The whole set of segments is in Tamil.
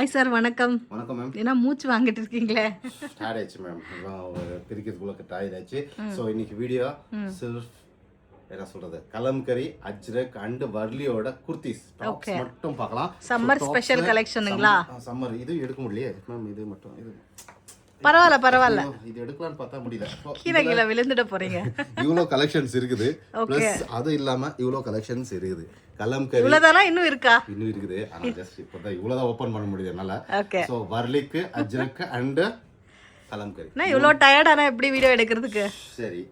ஹாய் சார், வணக்கம். வணக்கம் மேம். என்ன மூச்சு வாங்கிட்டு இருக்கீங்களே? ஸ்டார்ட் ஆயிடுச்சு மேம். பிரிக்கிறதுக்குள்ள டயர்ட் ஆயிடுச்சு. ஸோ இன்னைக்கு வீடியோ செல்ஃப் என்ன சொல்றது, கலம்கரி, அஜ்ரக் அண்ட் வர்லியோட குர்த்திஸ் டாப்ஸ் மட்டும் பார்க்கலாம். Summer special கலெக்ஷனுங்களா? சம்மர் இது எடுக்க முடியலையே மேம். இது மட்டும் இது பரவாயில்ல. இது எடுக்கலாம்னு பார்த்தா முடியல. கீழே விழுந்துட போறீங்க. இவ்வளோ கலெக்ஷன்ஸ் இருக்குது. பிளஸ் அது இல்லாம இவ்வளோ கலெக்ஷன்ஸ் இருக்குது. கலம்கரி இவ்வளவுதானா? இன்னும் இருக்கா? இன்னும் இருக்குது. ஆனா ஜஸ்ட் இப்போதான் இவ்வளவுதான் ஓபன் பண்ண முடியுது என்னால. ஓகே. சோ வர்லிக்கு, அஜ்ரக் அண்ட் கலம்கரி. நான் இவ்வளோ டயர்டானா எப்படி வீடியோ எடுக்கிறதுக்கு? சரி,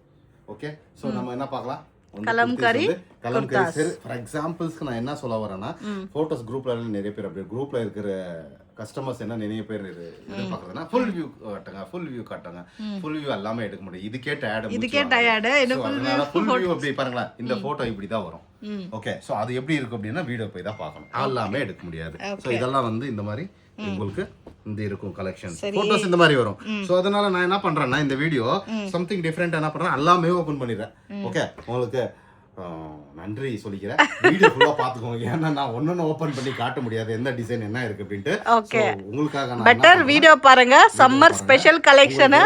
ஓகே. சோ நம்ம என்ன பார்க்கலாம்? கலம்கரி. சரி, ஃபார் எக்ஸாம்பிள்ஸ்க்கு நான் என்ன சொல்ல வரேன்னா, போட்டோஸ் குரூப்ல நிறைய பேர் அப்படியே குரூப்ல இருக்கிற கஸ்டமர்ஸ் என்ன நிறைய பேர் எதிர்பார்க்கறதுனா ஃபுல் வியூ காட்டுங்க. ஃபுல் வியூ எல்லாமே எடுக்க முடியும். இதுக்கே டயர்டு. என்ன ஃபுல் வியூ அப்படி பாருங்களா, இந்த போட்டோ இப்படி தான் வரும். ஓகே. சோ அது எப்படி இருக்கு அப்படின்னா வீடியோ போய் தான் பார்க்கணும். எல்லாமே எடுக்க முடியாது. சோ இதெல்லாம் வந்து இந்த மாதிரி உங்களுக்கு இந்த இருக்கும் கலெக்ஷன் போட்டோஸ் இந்த மாதிரி வரும். சோ அதனால நான் என்ன பண்றேன்னா, இந்த வீடியோ சம்திங் டிஃபரெண்ட் என்ன பண்றேன், எல்லாமே ஓபன் பண்ணிடுறேன். ஓகே, உங்களுக்கு நன்றி சொல்லிக்கிறேன். வீடியோ ஃபுல்லா பாத்துக்கோங்க. ஏன்னா நான் ஒன்னொன்னு ஓபன் பண்ணி காட்ட முடியாது எந்த டிசைன் என்ன இருக்கு அப்படின்ட்டு. ஓகே, உங்களுக்காக பெட்டர் வீடியோ பாருங்க. சம்மர் ஸ்பெஷல் கலெக்ஷன்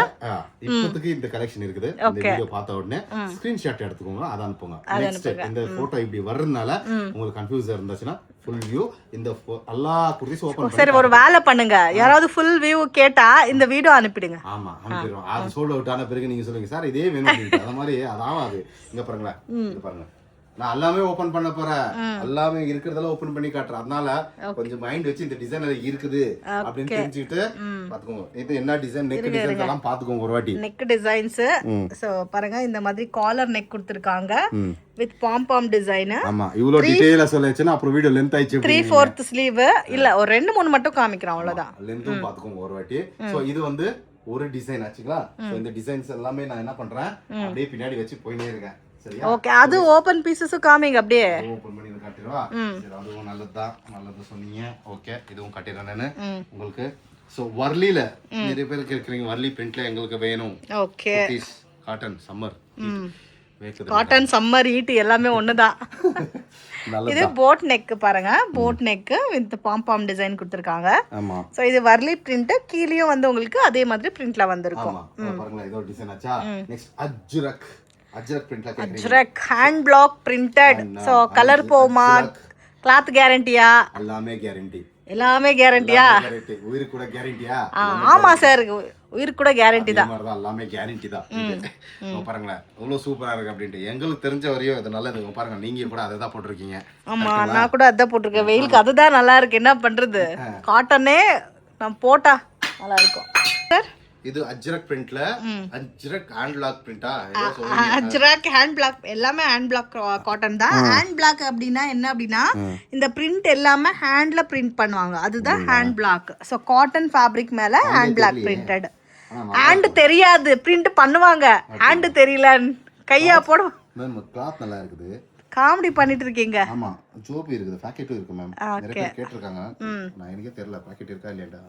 இப்போதைக்கு இந்த கலெக்ஷன் இருக்குது. இந்த வீடியோ பார்த்த உடனே ஸ்கிரீன்ஷாட் எடுத்துக்கோங்க, அதை அனுப்புங்க. நெக்ஸ்ட் இந்த போட்டோ இப்படி வர்றதுனால உங்களுக்கு கன்ஃபியூஸ் இருந்துச்சுன்னா ஃபுல் வியூ இந்த எல்லா குர்தீஸ் ஓபன் பண்ணி. சரி, ஒரு வேலை பண்ணுங்க. யாராவது ஃபுல் வியூ கேட்டா இந்த வீடியோ அனுப்பிடுங்க. ஆமா, அனுப்பிடுவோம். அது சோல்ட் அவுட் ஆன பிறகு நீங்க சொல்லுங்க, சார் இதே வேணும் அப்படின்ட்டு. அது மாதிரி அதாவது இங்க பாருங்களேன், இங்க பாருங்க, நான் எல்லாமே ஓபன் பண்ண போறேன். எல்லாமே இருக்கிறதெல்லாம் ஓபன் பண்ணி காட்டுறேன். அதனால கொஞ்சம் மைண்ட் வச்சு இந்த டிசைன் இருக்குது அப்படின்னு தெரிஞ்சுக்கிட்டு பாத்துக்கோங்க. இது என்ன டிசைன், நெக் டிசைன்ஸ் எல்லாம் பாத்துக்கோங்க ஒரு வாட்டி. நெக் டிசைன்ஸ் சோ பாருங்க, இந்த மாதிரி காலர் நெக் கொடுத்திருக்காங்க வித் பாம் டிசைன். ஆமா, இவ்ளோ டீடைலா சொல்லுச்சுனா அப்புறம் வீடியோ லெந்த் ஆயிச்சு. 3/4 ஸ்லீவ் இல்ல, ஒரு 2-3 மட்டும் காமிக்கிறேன், அவ்வளவுதான். லெந்தும் பாத்துக்கோங்க ஒரு வாட்டி. சோ இது வந்து ஒரு டிசைன் ஆச்சுங்களா. சோ இந்த டிசைன்ஸ் எல்லாமே நான் என்ன பண்றேன், அப்படியே பின்னாடி வச்சு போயினே இருக்கேன். சரியா? ஓகே, அது ஓபன் பீசஸும் காமிங்க அப்படியே. ஓபன் பண்ணி காட்டிடுவா. சரி, அதுவும் நல்லது சொன்னீங்க. ஓகே, இதுவும் காட்டிடுறேன் நானு உங்களுக்கு. சோ வர்லில நிறைய பேர் கேக்குறீங்க, வர்லி பிரிண்ட்ல எங்களுக்கு வேணும். Okay, cotton summer cotton summer heat எல்லாமே ஒண்ணுதான். இது போட் நெக் பாருங்க, boat neck with palm design கொடுத்திருக்காங்க. ஆமா. சோ இது வர்லி பிரிண்ட், கீழயும் வந்து உங்களுக்கு அதே மாதிரி பிரிண்ட்ல வந்திருக்கும். ஆமா, பாருங்க இதோ டிசைன் ஆச்சா. நெக்ஸ்ட் அஜ்ரக் பிரிண்ட்ல கேக்குறீங்க. Ajrakh hand black printed. So colour போமா, கிளாத் கேரண்டியா? எல்லாமே கேரண்டி. எல்லாமே கேரண்டியா? உயிர் கூட கேரண்டியா? ஆமா சார், உயிர் கூட கேரண்டி தான். எல்லாமே கேரண்டி தான். பாருங்களேன் எவ்வளவு சூப்பரா இருக்கு அப்படின்ட்டு. எங்களுக்கு தெரிஞ்ச வரையும் இது நல்லது. பாருங்க, நீங்க கூட அதை தான் போட்டிருக்கீங்க. ஆமா, நான் கூட அதான் போட்டிருக்கேன். வெயிலுக்கு அதுதான் நல்லா இருக்கு. என்ன பண்றது, காட்டனே நான் போட்டா நல்லா இருக்கும். சார் இது அஜ்ரக் பிரிண்ட்ல அஜ்ரக் ஹேண்ட் பிளாக் பிரிண்டா? அஜ்ரக் ஹேண்ட் பிளாக், எல்லாமே ஹேண்ட் பிளாக் காட்டன் தான். ஹேண்ட் பிளாக் அப்படின்னா என்ன அப்படின்னா, இந்த பிரிண்ட் எல்லாமே ஹேண்ட்ல பிரிண்ட் பண்ணுவாங்க, அதுதான் hand black. So cotton fabric மேல ஹேண்ட் பிளாக் பிரிண்டட். ஹேண்ட் தெரியாது, பிரிண்ட் பண்ணுவாங்க. ஹேண்ட் தெரியல, கையா போடுவோம். மேம் கிளாத் நல்லா இருக்குது. காமெடி பண்ணிட்டு இருக்கீங்க. ஆமா, ஜோபி இருக்குது, பாக்கெட்டும் இருக்கு மேம். நிறைய பேர் கேட்டிருக்காங்க. நான் எனக்கே தெரியல பாக்கெட் இருக்கா இல்லையா.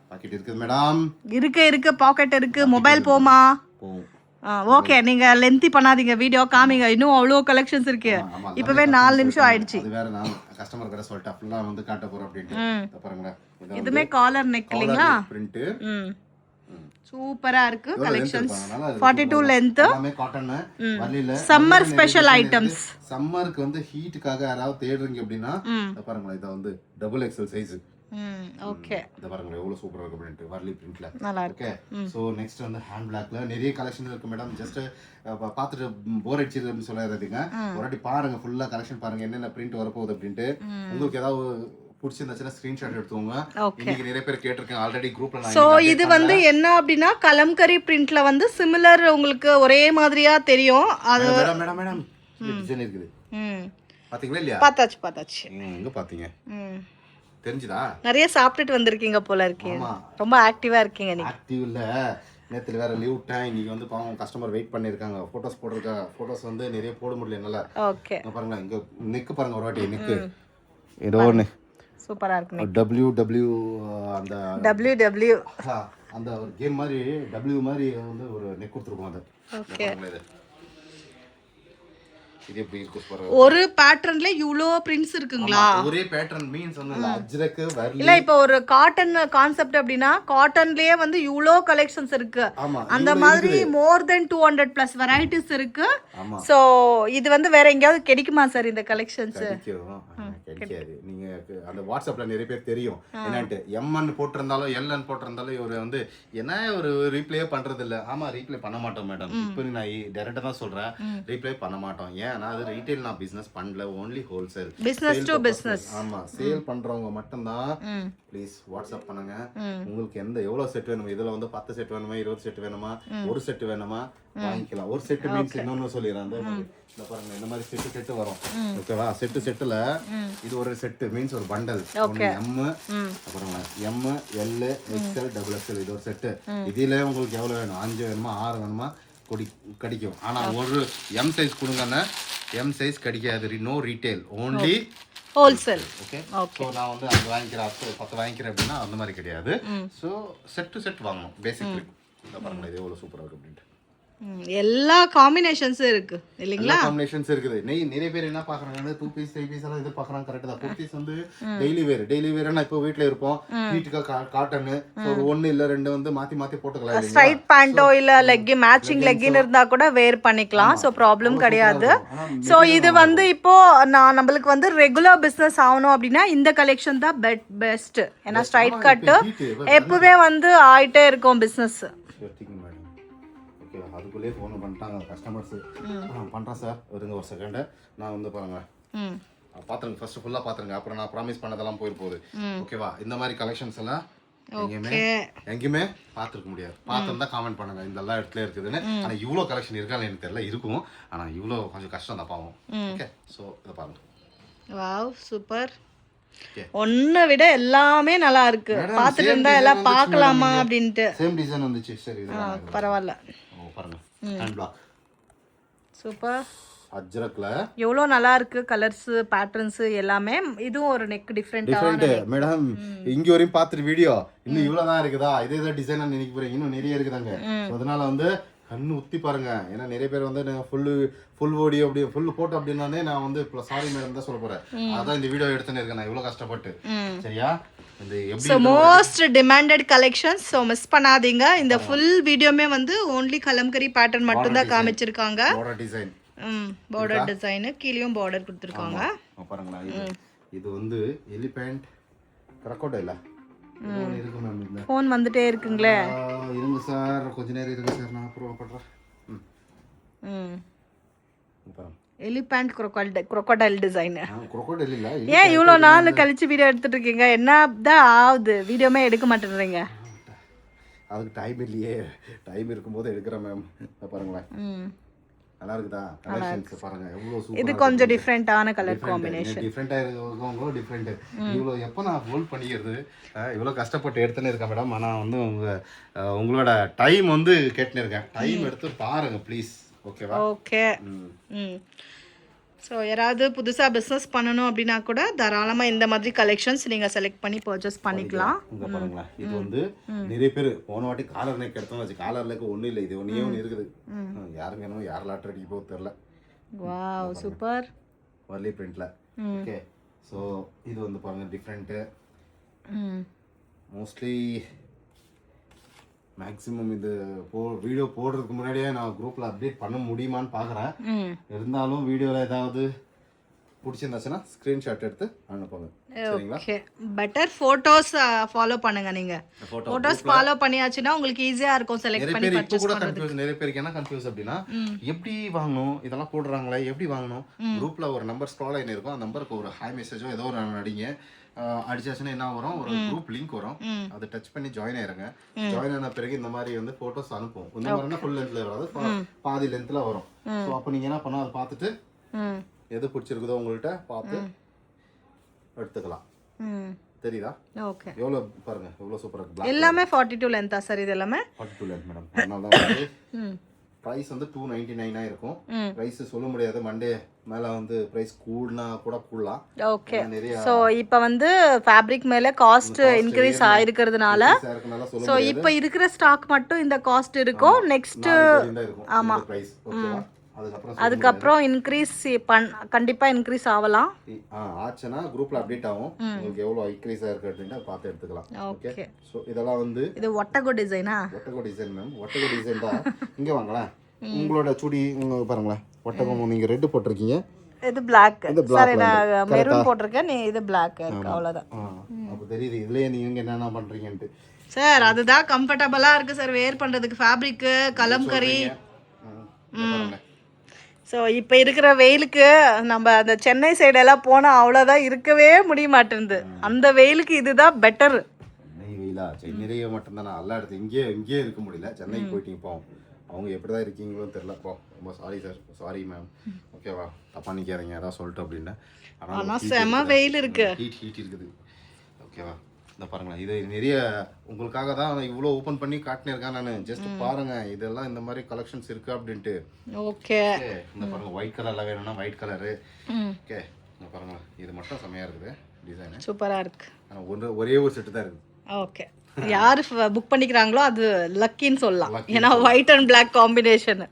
பாக்கெட் இருக்கு மேடம். இருக்கு பாக்கெட் இருக்கு. மொபைல் போமா? ஓகே, நீங்க லென்த்தி பண்ணாதீங்க, வீடியோ காமிங்க. இன்னும் அவ்வளவு கலெக்ஷன்ஸ் இருக்கு. இப்பவே 4 நிமிஷம் ஆயிடுச்சு. அது வேற, நான் கஸ்டமர் கிட்ட சொல்லிட்டா ஃபுல்லா வந்து காட்ட போறேன் அப்படினு. பாருங்க, இதுமே காலர் நெக் இல்லீங்களா? பிரிண்ட் சூப்பரா இருக்கு. Collections 42 length. எல்லாமே காட்டன் வர்லில. Summer special items. சம்மருக்கு வந்து ஹீட்டுக்காக யாராவது தேடுறீங்க அப்படினா பாருங்க, இத வந்து டபுள் எக்ஸ்எல் சைஸ். ஓகே, இத பாருங்க எவ்வளவு சூப்பரா இருக்கு அப்படினு. வர்லி பிரிண்ட்ல நல்லா இருக்கு. ஓகே, சோ நெக்ஸ்ட் வந்து ஹேண்ட் பிளாக்ல நிறைய கலெக்ஷன் இருக்கு மேடம். ஜஸ்ட் பாத்துட்டு போர் அடிச்சிருன்னு சொல்லாதீங்க. ஒரு வாட்டி பாருங்க, ஃபுல்லா கலெக்ஷன் பாருங்க, என்னென்ன பிரிண்ட் வர போகுது அப்படினு. உங்களுக்கு ஏதாவது பிடிச்சிருந்துச்சுன்னா ஸ்கிரீன்ஷாட் எடுத்துங்க. இன்னைக்கு நிறைய பேர் கேட்டிருக்கேன் ஆல்ரெடி குரூப்ல. நான் சோ இது வந்து என்ன அப்படினா, கலம்கரி பிரிண்ட்ல வந்து சிமிலர், உங்களுக்கு ஒரே மாதிரியா தெரியும். அது மேடம் டிசைன் இருக்குது. பாத்தீங்களா இல்லையா? பார்த்தாச்சு. எங்க பாத்தீங்க? தெரிஞ்சுதா? நிறைய சாப்பிட்டுட்டு வந்திருக்கீங்க போல இருக்கு. ரொம்ப ஆக்டிவா இருக்கீங்க நீங்க. ஆக்டிவ் இல்ல, நேத்துல வேற லீவ் டைம். இன்னைக்கு வந்து பாவம் கஸ்டமர் வெயிட் பண்ணிருக்காங்க. போட்டோஸ் போடுறதுக்கு. போட்டோஸ் வந்து நிறைய போட முடியல என்னால. ஓகே, பாருங்க இங்க நெக் பாருங்க ஒரு வாட்டி. நெக் ஏதோ ஒன்னு சூப்பரா இருக்கு. நெக் WW அந்த WW அந்த ஒரு கேம் மாதிரி W மாதிரி வந்து ஒரு நெக் கொடுத்துருக்கோம். அது ஓகே, இது எப்படி இருக்கு பாருங்க. ஒரு பேட்டர்ன்ல இவ்ளோ பிரிண்ட்ஸ் இருக்குங்களா? ஒரே பேட்டர்ன் மீன்ஸ் வந்து அஜ்ரக் வர்லி இல்ல இப்போ ஒரு காட்டன் கான்செப்ட் அப்படின்னா காட்டன்லயே வந்து இவ்ளோ கலெக்ஷன்ஸ் இருக்கு. அந்த மாதிரி மோர் தென் 200 பிளஸ் வெரைட்டிஸ் இருக்கு. சோ இது வந்து வேற எங்கயாவது கிடைக்குமா சார் இந்த கலெக்ஷன்ஸ்? கிடைக்காது. நீங்க அந்த வாட்ஸ்அப்ல நிறைய பேர் தெரியும் என்னன்ட்டு எம்என் போட்டிருந்தாலும் எல்என் போட்டிருந்தாலும் இவர் வந்து என்ன ஒரு ரீப்ளே பண்றது இல்ல. ஆமா ரீப்ளே பண்ண மாட்டோம் மேடம். இப்போ நான் டைரக்டா தான் சொல்றேன், ரீப்ளே பண்ண மாட்டோம். ஏன்னா அது ரீட்டைல் நான் பிசினஸ் பண்ணல, only wholesale business to business. ஆமா சேல் பண்றவங்க மட்டும் தான் ப்ளீஸ் வாட்ஸ்அப் பண்ணுங்க. உங்களுக்கு எவ்வளவு செட் வேணுமா, இதுல வந்து 10 செட் வேணுமா, 20 செட் வேணுமா, ஒரு செட் வேணுமா வாங்கிக்கலாம். ஒரு செட் மீன்ஸ் இன்னொன்னு சொல்லிடுறேன். இந்த பாருங்க இந்த மாதிரி செட்டு வரும். ஓகேவா? செட்டுல இது ஒரு செட் மீன்ஸ் ஒரு பண்டல். எம் அப்புறம் M L XL double XL இது ஒரு செட்டு. இதுல உங்களுக்கு எவ்வளவு வேணும், 5 வேணுமா 6 வேணுமா கிடைக்கும். ஆனா ஒரு எம் சைஸ் கொடுங்கன்னா எம் சைஸ் கிடைக்காது. No retail, only wholesale. Okay. So நான் வந்து அது வாங்கிக்கிறேன் 10 வாங்கிக்கிறேன் அப்படின்னா அந்த மாதிரி கிடையாது. ஸோ செட் டு செட் வாங்கணும் பேசிக்லி. இந்த பாருங்க இது எவ்வளவு சூப்பரா இருக்கு அப்படின்ட்டு எல்லா காம்பினேஷன்ஸும் இருக்கு இல்லைங்களா? காம்பினேஷன்ஸ் இருக்குது. நிறைய பேர் என்ன பாக்குறாங்க 2 பீஸ் 3 பீஸ் எல்லாம் எதிர்பார்க்கறாங்க. கரெக்ட் தான். குர்த்திஸ் வந்து டெய்லி வேர்னா இப்போ வீட்ல இருப்போம், வீட்டுக்கு காட்டன் ஒரு 1 இல்ல 2 வந்து மாத்தி மாத்தி போட்டுக்கலாம். ஸ்ட்ரைட் பேண்டோ இல்ல லெக்கின் மேட்சிங் லெக்கின் இருந்தா கூட வேர் பண்ணிக்கலாம். சோ ப்ராப்ளம் கிடையாது. சோ இது வந்து இப்போ நம்மளுக்கு வந்து ரெகுலர் பிசினஸ் ஆகணும் அப்படின்னா இந்த கலெக்ஷன் தான் பெஸ்ட். ஏன்னா ஸ்ட்ரைட் கட் எப்பவே வந்து ஆயிட்டே இருக்கும் பிசினஸ். அதுக்குள்ளே ஃபோன் பண்ணிட்டாங்க கஸ்டமர்ஸ். பண்ணுறேன் சார் இருங்க ஒரு செகண்ட். நான் வந்து பாருங்க பாத்துருங்க ஃபர்ஸ்ட் ஃபுல்லா பாத்துருங்க, அப்புறம் நான் ப்ராமிஸ் பண்ணதெல்லாம் போயிருப்போகுது. ஓகேவா? இந்த மாதிரி கலெக்ஷன்ஸ் எல்லாம் எங்கேயுமே பார்த்துருக்க முடியாது. பார்த்துருந்தா காமெண்ட் பண்ணுங்க இந்த எல்லா இடத்துல இருக்குதுன்னு. ஆனால் இவ்வளோ கலெக்ஷன் இருக்கான்னு எனக்கு தெரியல. இருக்கும், ஆனால் இவ்வளோ கொஞ்சம் கஷ்டம் தான் பாவம். ஓகே ஸோ இதை பாருங்க. Wow super. ஒன்ன விட எல்லாமே நல்லா இருக்கு. பார்த்துட்டு இருந்தா எல்லாம் பார்க்கலாமா அப்படின்ட்டு. சேம் டிசைன் வந்துச்சு. சரி பரவாயில்ல. பாருங்க ஹேண்ட் பிளாக் சூப்பர். அஜ்ரக்ல எவ்வளவு நல்லா இருக்கு கலர்ஸ் பேட்டர்ன்ஸ் எல்லாமே. இதுவும் ஒரு நெக் டிஃபரெண்ட் மேடம். இங்க வரையும் பார்த்துட்டு வீடியோ இன்னும் இவ்வளவுதான் இருக்குதா, இதே தான் டிசைன் நினைக்க போறீங்க. இன்னும் நிறைய இருக்குதாங்க. அதனால வந்து கண்ணு உத்தி பாருங்க. ஏன்னா நிறைய பேர் வந்து ஃபுல் ஓடி அப்படி ஃபுல் போட்டோ அப்படின்னானே நான் வந்து சாரி மேடம் தான் சொல்ல போறேன். அதான் இந்த வீடியோ எடுத்துன்னு இருக்கேன் நான் இவ்வளவு கஷ்டப்பட்டு. சரியா? So most demanded collections, so miss பண்ணாதீங்க. இந்த ஃபுல் வீடியோமே வந்து only கலம்கரி பேட்டர்ன் மட்டும் தான் காமிச்சிருக்காங்க. border design border design கீழயும் border கொடுத்திருக்காங்க. பாருங்க இது வந்து எலிபென்ட் crocodile இருக்கு மேம். இந்த ஃபோன் வந்துட்டே இருக்குங்களே. இருங்க சார் கொஞ்ச நேரம் இருங்க சார், நான் அப்ரூவ் பண்றேன். பாருங்க எலிபென்ட் crocodile டிசைன். crocodile இல்ல. ஏன் இவ்ளோ நாள் கழிச்சு வீடியோ எடுத்துட்டு இருக்கீங்க? என்னதான் ஆகுது? வீடியோமே எடுக்க மாட்டேன்றீங்க. அதுக்கு டைம் இல்லையே. டைம் இருக்கும்போது எடுக்கிறேன் மேம். பாருங்களேன் நல்லா இருக்குதா கலெக்ஷன்ஸ் பாருங்க எவ்வளவு சூப்பரா. இது கொஞ்சம் டிஃபரெண்டான கலர் காம்பினேஷன். டிஃபரெண்டா இருக்கவங்க டிஃபரெண்ட். இவ்வளவு எப்போ நான் ஹோல்ட் பண்ணிக்கிறது இவ்வளவு கஷ்டப்பட்டு எடுத்துன்னு இருக்கேன் மேடம். ஆனா வந்து உங்களோட டைம் வந்து கேட்டுன்னு இருக்கேன். டைம் எடுத்து பாருங்க ப்ளீஸ். ஓகேவா? ஓகே. ஸோ யாராவது புதுசாக பிஸ்னஸ் பண்ணணும் அப்படின்னா கூட தாராளமாக இந்த மாதிரி கலெக்ஷன்ஸ் நீங்கள் செலக்ட் பண்ணி பர்ச்சேஸ் பண்ணிக்கலாம். இங்கே பாருங்களேன் இது வந்து நிறைய பேர் போன வாட்டி காலர் நெக் எடுத்தோம்னு வச்சு காலர் நெக் ஒன்றும் இல்லை. இது ஒன்றே ஒன்று இருக்குது. யாருங்க என்ன யார் லாட்டர் அடிக்க போகுது தெரில. Wow super. வர்லி பிரிண்ட்ல. ஓகே ஸோ இது வந்து பாருங்க டிஃப்ரெண்ட்டு. மோஸ்ட்லி மேக்ஸிமம் இது வீடியோ போடுறதுக்கு முன்னாடியே நான் குரூப்ல அப்டேட் பண்ண முடியுமான்னு பார்க்குறேன். இருந்தாலும் வீடியோவில் ஏதாவது பிடிச்சிருந்தாச்சுன்னா ஸ்க்ரீன்ஷாட் எடுத்து அனுப்புங்க. சரிங்களா? ஓகே பெட்டர் ஃபோட்டோஸ் ஃபாலோ பண்ணுங்க. நீங்க ஃபோட்டோஸ் ஃபாலோ பண்ணியாச்சுன்னா உங்களுக்கு ஈஸியா இருக்கும் செலக்ட் பண்ணி பர்ச்சேஸ் பண்றதுக்கு. நிறைய பேருக்கு என்ன கன்ஃபியூஸ் அப்படின்னா எப்படி வாங்கணும் இதெல்லாம் போடுறாங்களே எப்படி வாங்கணும். குரூப்ல ஒரு நம்பர் ஸ்க்ரால் ஆகி இருக்கும். அந்த நம்பருக்கு ஒரு ஹாய் மெசேஜோ ஏதோ ஒரு அடிங்க. அடிச்சாச்சுன்னா என்ன வரும், ஒரு குரூப் லிங்க் வரும். அதை டச் பண்ணி ஜாயின் ஆயிருங்க. ஜாயின் ஆன பிறகு இந்த மாதிரி வந்து போட்டோஸ் அனுப்பும். இந்த மாதிரினா ஃபுல் லென்த்ல வராது, பாதி லென்த்ல வரும். ஸோ அப்போ நீங்க என்ன பண்ணணும், அதை பார்த்துட்டு எது பிடிச்சிருக்குதோ உங்கள்கிட்ட பார்த்து எடுத்துக்கலாம். தெரியுதா? ஓகே. எவ்வளோ பாருங்க எவ்வளோ சூப்பரா இருக்கு. எல்லாமே 42 லென்த்தா சார்? இது எல்லாமே 42 லென்த் மேடம். அதனால தான் வந்து பிரைஸ் வந்து 299 இருக்கும். பிரைஸ் சொல்ல முடியாது. மண்டே மேல வந்து பிரைஸ் கூடனா கூட கூடலாம். ஓகே. சோ இப்போ வந்து ஃபேப்ரிக் மேல காஸ்ட் இன்கிரீஸ் ஆயிருக்கிறதுனால சோ இப்போ இருக்கிற ஸ்டாக் மட்டும் இந்த காஸ்ட் இருக்கும். நெக்ஸ்ட் ஆமா பிரைஸ். ஓகேவா? அதுக்கப்புறம் இன்க்ரீஸ் கண்டிப்பா இன்க்ரீஸ் ஆகலாம். ஆச்சுன்னா குரூப்ல அப்டேட் ஆகும். உங்களுக்கு எவ்வளவு இன்க்ரீஸ் ஆயிருக்கு அப்படினா பார்த்து எடுத்துக்கலாம். ஓகே. சோ இதெல்லாம் வந்து இது ஒட்டகோ டிசைனா? ஒட்டகோ டிசைன் மேம். ஒட்டகோ டிசைன் தான். இங்க வாங்களா. உங்களோட சுடி இங்க பாருங்களேன். ஒட்டகம் நீங்க ரெட் போட்டுருக்கீங்க. இது Black. சரி நான் மெரூன் போட்டுருக்கேன். நீ இது Black இருக்கு அவ்வளவுதான். அப்ப தெரியுது இதுலயே நீங்க என்னென்ன பண்றீங்கன்னு. சார் அதுதான் கம்ஃபர்ட்டபிளா இருக்கு சார் வேர் பண்றதுக்கு. ஃபேப்ரிக் கலம்கரி. ஸோ இப்போ இருக்கிற வெயிலுக்கு நம்ம அந்த சென்னை சைடெல்லாம் போனால் அவ்வளோதான் இருக்கவே முடிய மாட்டேங்குது. அந்த வெயிலுக்கு இதுதான் பெட்டர். சென்னை வெயிலா? சென்னையிலேயே மட்டும்தான் நான் எல்லா இடத்துல இங்கேயே இருக்க முடியல. சென்னைக்கு போயிட்டீங்க போவோம். அவங்க எப்படி தான் இருக்கீங்களோ தெரியல. ரொம்ப சாரி சார், சாரி மேம். ஓகேவா, தப்பா நிற்காதீங்க ஏதாவது சொல்லிட்டு அப்படின்னு. ஆனால் செம வெயில் இருக்கு, ஹீட் இருக்குது. ஓகேவா, இந்த பாருங்களேன், இது நிறைய உங்களுக்காக தான் நான் இவ்வளோ ஓப்பன் பண்ணி காட்டினிருக்கேன். நான் ஜஸ்ட் பாருங்க இதெல்லாம் இந்த மாதிரி கலெக்ஷன்ஸ் இருக்கு அப்படின்ட்டு. ஓகே, இந்த பாருங்க ஒயிட் கலர்ல வேணும்னா ஒயிட் கலரு. ஓகே, இந்த பாருங்க இது மட்டும் செமையா இருக்குது டிசைன், சூப்பரா இருக்கு. ஒரே ஒரு செட்டு தான் இருக்குது. ஓகே, யாரு புக் பண்ணிக்கிறாங்களோ அது லக்கின்னு சொல்லலாம். ஏன்னா ஒயிட் அண்ட் Black காம்பினேஷன்.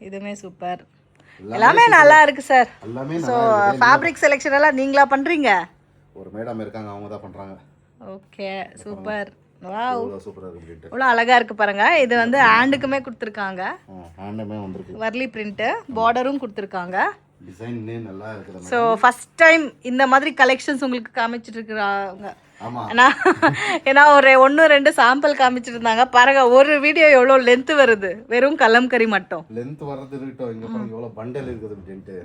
இதுமே சூப்பர், எல்லாமே நல்லா இருக்கு சார். எல்லாமே ஸோ ஃபேப்ரிக் செலெக்ஷன் எல்லாம் நீங்களா பண்றீங்க? ஒரு மேடம் இருக்காங்க, அவங்க தான் பண்றாங்க. Okay, super. வாவ், சூப்பரா இருக்கு. இவ்வளவு அழகா இருக்கு பாருங்க. இது வந்து ஹேண்டுக்குமே கொடுத்திருக்காங்க. ஹேண்டுமே வந்திருக்கு. வர்லி பிரிண்ட், பார்டரும் கொடுத்திருக்காங்க. டிசைனே நல்லா இருக்குது. சோ ஃபர்ஸ்ட் டைம் இந்த மாதிரி கலெக்ஷன்ஸ் உங்களுக்கு காமிச்சிட்டு இருக்காங்க. ஆமா, ஏன்னா ஒரு 1-2 சாம்பிள் காமிச்சிட்டு இருந்தாங்க பாருங்க. ஒரு வீடியோ எவ்வளவு லென்த் வருது, வெறும் கலம்கரி மட்டும். லென்த் வரது இருக்கட்டும், இங்க பாருங்க எவ்வளவு பண்டல் இருக்குது அப்படின்ட்டு.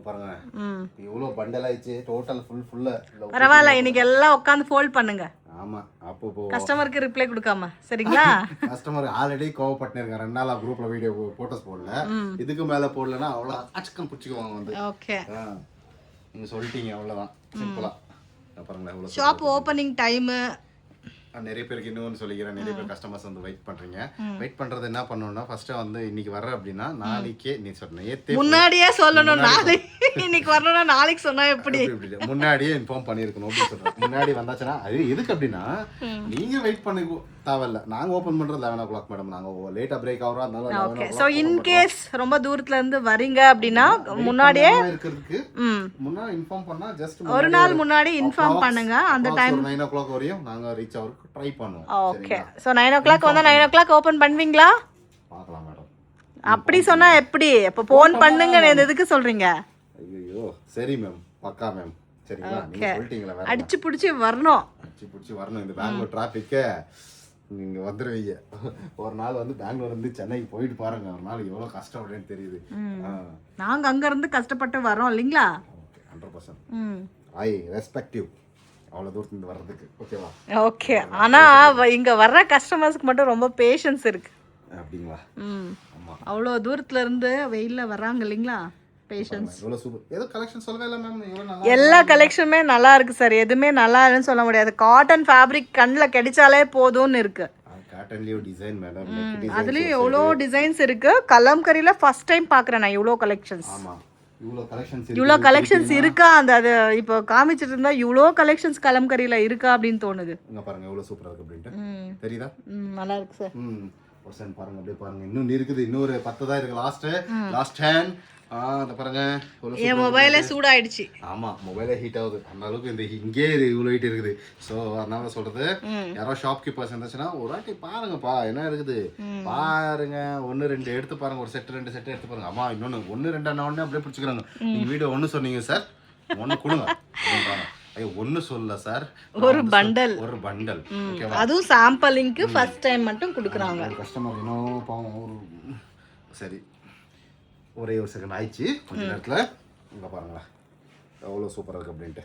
பாருங்க இவ்வளவு பண்டல் ஆயிடுச்சு. டோட்டல் ஃபுல்லா பரவாயில்ல, இன்னைக்கு எல்லாம் உட்காந்து ஃபோல்ட் பண்ணுங்க. ஆமா, அப்போ கஸ்டமருக்கு ரிப்ளை கொடுக்காம, சரிங்களா? கஸ்டமர் ஆல்ரெடி கோவப்பட்டு இருக்காங்க. 2 நாளா குரூப்ல வீடியோ போட்டோஸ் போடல. இதுக்கு மேல போடலன்னா அவ்வளவு அச்சக்கம் புடிச்சுக்குவாங்க வந்து. ஓகே, நீங்க சொல்லிட்டீங்க அவ்வளவுதான், சிம்பிளா. பாருங்க எவ்வளவு ஷாப் ஓபனிங் டைம் நிறைய பேருக்கு இன்னொன்று சொல்லிக்கிறேன். நிறைய பேர் கஸ்டமர்ஸ் வந்து வெயிட் பண்றீங்க. வெயிட் பண்றது என்ன பண்ணணும்னா, ஃபர்ஸ்ட் வந்து இன்னைக்கு வர அப்படின்னா நாளைக்கே நீ சொன்ன முன்னாடியே சொல்லணும். நாளைக்கு இன்னைக்கு வரணும்னா நாளைக்கு சொன்னா எப்படி? முன்னாடியே இன்ஃபார்ம் பண்ணிருக்கணும் அப்படின்னு சொல்றேன். முன்னாடி வந்தாச்சுன்னா அது எதுக்கு அப்படின்னா, நீங்க வெயிட் பண்ணி தேவையில்ல. நாங்க ஓபன் பண்றது 11 o'clock மேடம். நாங்க லேட்டா பிரேக் ஆகுறோம், அதனால 11 o'clock. சோ இன் கேஸ் ரொம்ப தூரத்துல இருந்து வரீங்க அப்படின்னா முன்னாடியே இருக்கிறதுக்கு முன்னாடி இன்ஃபார்ம் பண்ணா, ஜஸ்ட் ஒரு நாள் முன்னாடி இன்ஃபார்ம் பண்ணுங்க. அந்த டைம் 9 o'clock வரையும் நாங்க ரீச் ஆவறதுக்கு ட்ரை பண்ணுவோம். ஓகே, சோ 9 o'clock வந்தா 9 o'clock ஓபன் பண்ணுவீங்களா? பார்க்கலாம் மேடம். அப்படி சொன்னா எப்படி? அப்ப போன் பண்ணுங்க, எதுக்கு சொல்றீங்க? ஐயோ சரி மேம், பக்கா மேம். சரிங்களா, நீங்க சொல்லிட்டீங்களா? வேற அடிச்சு புடிச்சு வரணும். அடிச்சு புடிச்சு வரணும். இந்த பெங்களூர் டிராபிக்கே நீங்க வந்துருவீங்க. ஒரு நாள் வந்து பெங்களூர் இருந்து சென்னைக்கு போயிட்டு பாருங்க, ஒரு நாள் எவ்வளவு கஷ்டம் அப்படின்னு தெரியுது. நாங்க அங்க இருந்து கஷ்டப்பட்டு வரோம் இல்லீங்களா? 100%. ஐ ரெஸ்பெக்ட் யூ அவ்வளவு தூரத்துல இருந்து வர்றதுக்கு. ஓகேவா? ஓகே, ஆனா இங்க வர்ற கஸ்டமர்ஸ்க்கு மட்டும் ரொம்ப பேஷன்ஸ் இருக்கு. அப்படிங்களா? ஆமா, அவ்வளவு தூரத்துல இருந்து வெயில்ல வர்றாங்க இல்லீங்களா? பேஷன்ஸ். எவ்வளவு சூப்பர். ஏதோ கலெக்ஷன் சொல்லவே இல்ல மேம். இவ்வளவு நல்லா எல்லா கலெக்ஷனுமே நல்லா இருக்கு சார். எதுவுமே நல்லா இல்லைன்னு சொல்ல முடியாது. காட்டன் ஃபேப்ரிக் கண்ணுல கிடைச்சாலே போதும்னு இருக்கு. காட்டன்லயே டிசைன் மேடம். அதுலயும் எவ்வளோ டிசைன்ஸ் இருக்கு. கலம்கரியில ஃபர்ஸ்ட் டைம் பாக்குறேன் நான் இவ்வளோ கலெக்ஷன்ஸ். ஆமா, இவ்வளோ கலெக்ஷன்ஸ் இருக்கா? அந்த அது இப்போ காமிச்சிட்டு இருந்தா இவ்வளோ கலெக்ஷன்ஸ் கலம்கரியில இருக்கா அப்படின்னு தோணுது. இங்க பாருங்க எவ்வளவு சூப்பரா இருக்கு அப்படின்ட்டு. தெரியுதா? நல்லா இருக்கு சார். பர்சன்ட் பாருங்க, அப்படியே பாருங்க. இன்னும் இருக்குது, இன்னொரு 10 தான் இருக்கு. லாஸ்ட் 10. அந்த பாருங்க என் மொபைலே சூடாயிடுச்சு. ஆமா, மொபைலே ஹீட் ஆகுது. அந்த அளவுக்கு இந்த இங்கே இவ்வளோ ஹீட் இருக்குது. ஸோ அதனால சொல்றது, யாரோ ஷாப் கீப்பர்ஸ் இருந்துச்சுன்னா ஒரு வாட்டி பாருங்கப்பா என்ன இருக்குது பாருங்க. 1-2 எடுத்து பாருங்க. ஒரு செட் 2 செட் எடுத்து பாருங்க. அம்மா இன்னொன்னு 1-2 அண்ணா உடனே அப்படியே பிடிச்சிக்கிறாங்க. நீங்க வீடியோ 1 சொன்னீங்க சார், 1 கொடுங்க அப்படின்றாங்க. ஐயோ 1 சொல்லல சார், ஒரு பண்டல். ஓகேவா? அதுவும் சாம்பிளிங்க்கு ஃபர்ஸ்ட் டைம் மட்டும் கொடுக்குறாங்க. கஸ்டமர் இன்னும் பாவம். சரி, ஒரே ஒரு செகண்ட் ஆயிடுச்சு. கொஞ்ச நேரத்துல இங்க பாருங்களா எவ்வளோ சூப்பரா இருக்கு அப்படின்ட்டு.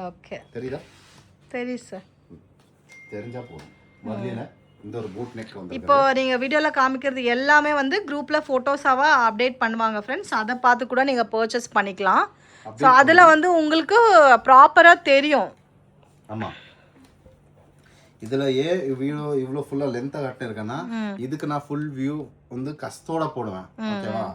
ஓகே, தெரியுதா? தெரியுது சார். தெரிஞ்சா போதும். வரலையா இந்த ஒரு பூட் நெக் வந்து இப்போ நீங்க வீடியோல காமிக்கிறது எல்லாமே வந்து குரூப்ல போட்டோஸாவா அப்டேட் பண்ணுவாங்க ஃப்ரெண்ட்ஸ். அதை பார்த்து கூட நீங்க பர்ச்சேஸ் பண்ணிக்கலாம். ஸோ அதுல வந்து உங்களுக்கு ப்ராப்பரா தெரியும். ஆமா, இதுல இவ்வளோ ஃபுல்லா லென்த்தா கட்ட இருக்கேன்னா, இதுக்கு நான் ஃபுல் வியூ வந்து கஸ்தோட போடுவேன். ஓகேவா?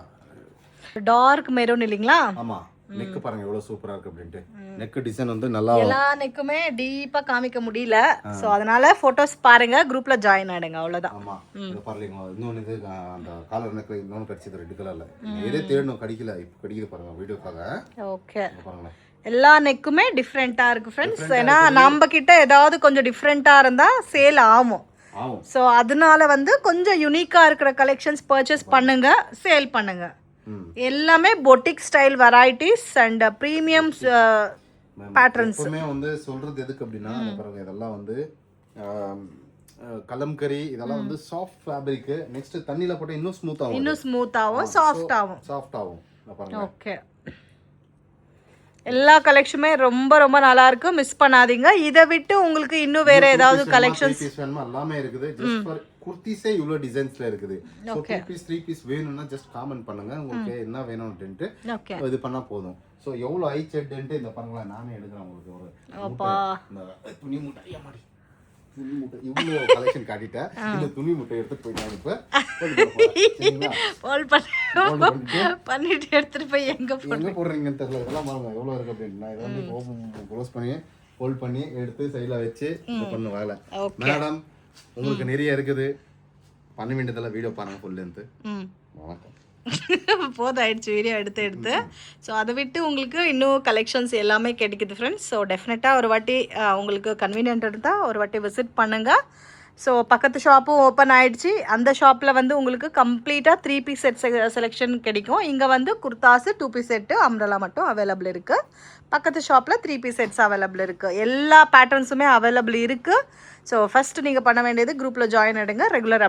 டார்க் மெரூன் இல்லீங்களா? ஆமா, நெக் பாருங்க எவ்வளவு சூப்பரா இருக்கு அப்படின்ட்டு நெக் டிசைன் வந்து நல்லா எல்லா நெக்குமே டீப்பா காமிக்க முடியல சோ அதனால போட்டோஸ் பாருங்க குரூப்ல ஜாயின் ஆயிடுங்க அவ்வளவுதான். ஆமா இது பாருங்க இன்னொன்னு இது அந்த காலர் நெக் இன்னொன்னு கிடைச்சது ரெட் கலர்ல ஏதே தேடணும் கிடைக்கல இப்போ கிடைக்குது பாருங்க வீடியோக்காக. ஓகே பாருங்க எல்லா நெக்குமே டிஃப்ரெண்டா இருக்கு ஃப்ரெண்ட்ஸ். ஏன்னா நம்ம கிட்ட ஏதாவது கொஞ்சம் டிஃப்ரெண்டா இருந்தா சேல் ஆகும். ஸோ அதனால வந்து கொஞ்சம் யூனிக்கா இருக்கிற கலெக்ஷன்ஸ் பர்ச்சேஸ் பண்ணுங்க, சேல் பண்ணுங்க. எல்லாமே boutique style varieties and premium patterns. எப்பவுமே வந்து சொல்றது எதுக்கு அப்படின்னா பாருங்க இதெல்லாம் வந்து கலம்கரி இதெல்லாம் வந்து சாஃப்ட் ஃபேப்ரிக். நெக்ஸ்ட் தண்ணில போட்டா இன்னும் ஸ்மூத் ஆகும், சாஃப்ட் ஆகும். பாருங்க ஓகே எல்லா கலெக்ஷனுமே ரொம்ப ரொம்ப நல்லா இருக்கு, மிஸ் பண்ணாதீங்க. இதை விட்டு உங்களுக்கு இன்னும் வேற ஏதாவது கலெக்ஷன்ஸ் எல்லாமே இருக்குது. ஜஸ்ட் ஃபார் குர்த்திஸே இவ்வளவு டிசைன்ஸ்ல இருக்குது. சோ 2 பீஸ் 3 பீஸ் வேணும்னா ஜஸ்ட் காமெண்ட் பண்ணுங்க உங்களுக்கு என்ன வேணும்னு இது பண்ணா போதும். சோ எவ்வளவு ஐ செட்ன்ட்டு இந்த பாருங்களா நானே எடுக்கிறேன் உங்களுக்கு ஒரு அப்பா துணி மூட்டை மாடி துணி மூட்டை இவ்வளோ கலெக்ஷன் காட்டிட்டேன். இந்த துணி மூட்டை எடுத்து போயிட்டாங்க இப்போ பண்ணிட்டு எடுத்துட்டு போய் எங்க போடுறீங்கன்னு தெரியல. இதெல்லாம் பாருங்க எவ்வளோ இருக்கு அப்படின்னு நான் இதை வந்து க்ளோஸ் பண்ணி ஹோல்ட் பண்ணி எடுத்து சைடில் வச்சு இது பண்ண வேலை. மேடம் உங்களுக்கு நிறைய இருக்குது பண்ண வேண்டியதெல்லாம் வீடியோ பாருங்க ஃபுல் லென்த்து. வணக்கம். போதாயிடுச்சு வீடியோ எடுத்து ஸோ அதை விட்டு உங்களுக்கு இன்னும் கலெக்ஷன்ஸ் எல்லாமே கிடைக்குது ஃப்ரெண்ட்ஸ். ஸோ டெஃபினட்டாக ஒரு வாட்டி உங்களுக்கு கன்வீனியன்ட் இருந்தால் ஒரு வாட்டி விசிட் பண்ணுங்கள். ஸோ பக்கத்து ஷாப்பும் ஓப்பன் ஆகிடுச்சு. அந்த ஷாப்பில் வந்து உங்களுக்கு கம்ப்ளீட்டாக 3 பீஸ் செட் செலெக்ஷன் கிடைக்கும். இங்கே வந்து குர்தாஸு 2 பீஸ் செட்டு அம்ரலா மட்டும் அவைலபிள் இருக்குது. பக்கத்து ஷாப்பில் 3 பீஸ் செட்ஸ் அவைலபிள் இருக்குது. எல்லா பேட்டர்ன்ஸுமே அவைலபிள் இருக்குது. ஸோ ஃபஸ்ட்டு நீங்கள் பண்ண வேண்டியது குரூப்பில் ஜாயின் ஆகிடுங்க. ரெகுலர்